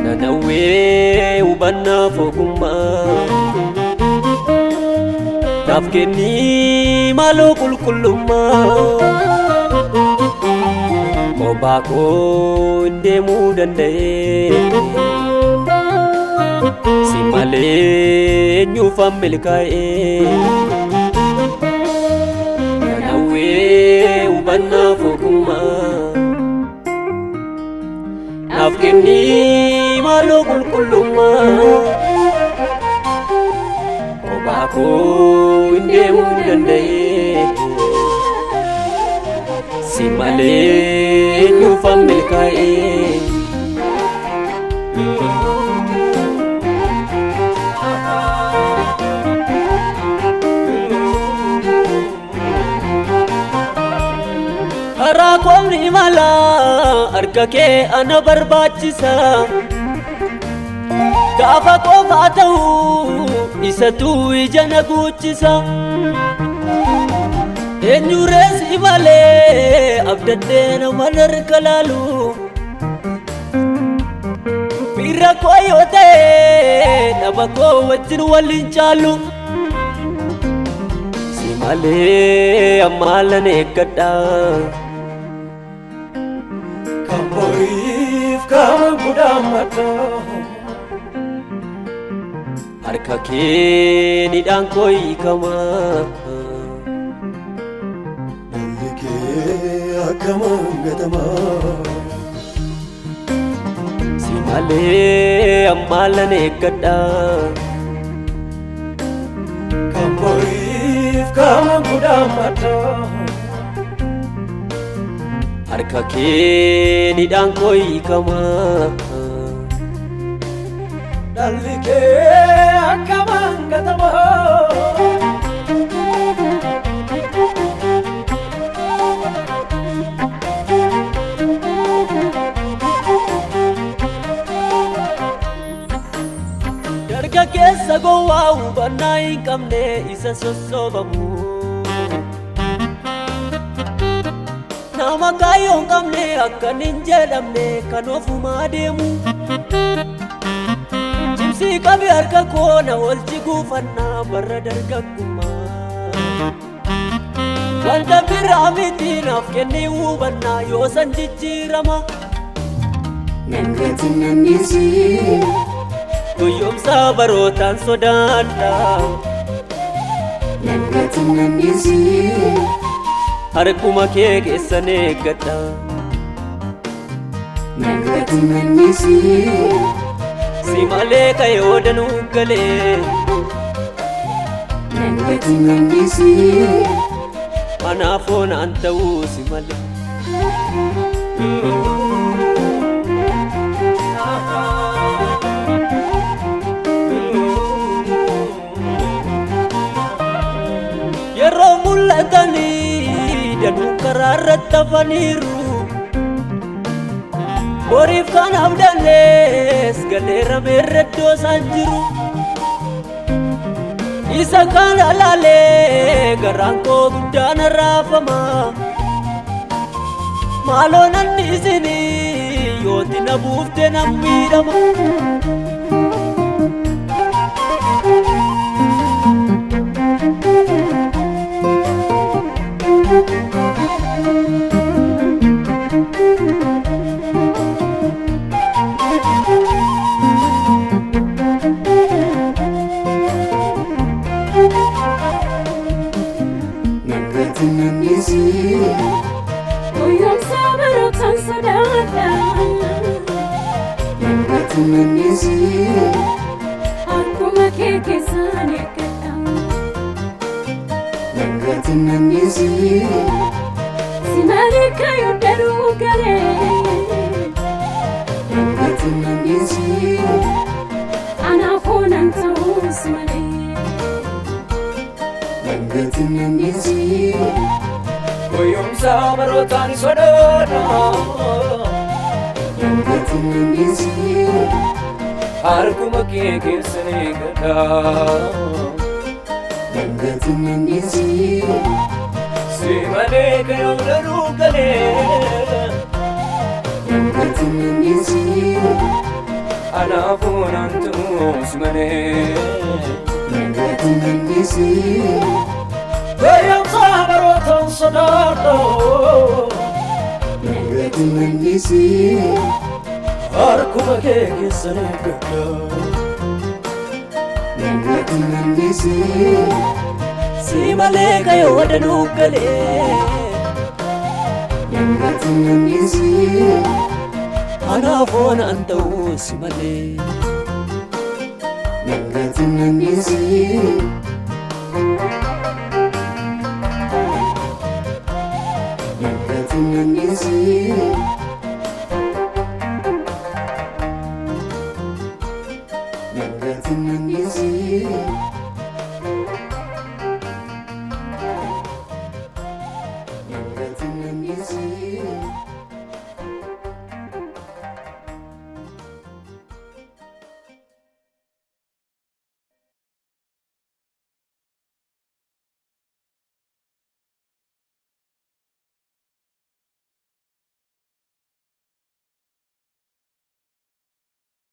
Nanawe ubanna fogumma nafkeni malo kulkulumma Obako ndemu dandaye simale nyufa milkae Nanawe ubanna fogumma nafkeni malo kulkulumma Obako ndemu dandaye simale nyufa milkae Arakomni mala arkake ana barbachisa Gaafa qofa ta'u isatu ijana guchisa Enyuresi male abdadena malar kalalu Bira koyote nabako wajin walin chalu Simale amalane kada Kamboif kamudamata Arkake ni dankoi kama Nalike akama gatama Simale amalane kada Kamboif kamudamata Arkake ni dankoi kama Nalike akama gatama Darga kessa gowa ubanna inkamne isa sossobamu Nama kayon kamne akkanin jedhamne kan ofuma deemu Jimsi qabi harka koona walchi guufannaa barra dargaggummaa Wanta biraa miti naaf kennee hubannaa yoo san jijjiirama Nangatin nannisi Guyyoomsa barootaan sodaadha Nangatin nannisi Harkuma kee keessan eeggadha Nangatin nannisi Si malee kayoo danuu galee Nangatin nannisi Anaafoo naan ta'uu si malee Yeroo mul'atanii danuu karaa irratti hafaniiru Boriif kan abdannees galeera meerreddoo isaan jiru Isa kan alaalee garaan koo guddaan raafama Maaloo nanni isinii yooti na buufte nan miidhama Nangatin nannisi Guyyoomsa barootaan sodaadha Nangatin nannisi. Akkuma kee keessaan eeggadha. Nangatin nannisi. Si malee kaayoo daruu galee. Nangatin nannisi. Anaafuu nan ta'uu si malee. Nangatin nannisi. Goyoomsa barootaan sodaadha. Nangatin nannisi. Harkuma kee keessan eeggadha. Nangatin nannisi. Si malee kaayoo daruu galee. Nangatin nannisi. Anaafuu nan ta'uu si malee. Nangatin nannisi. Goyoomsa barootaan sodaadha. Nangatin nannisi. Harkuma kee keessan eeggadha. Nangatin nannisi. Si malee kaayoo daruu galee. Nangatin nannisi. Anaafuu nan ta'uu si malee. Nangatin nannisi. Nangatin nannisi.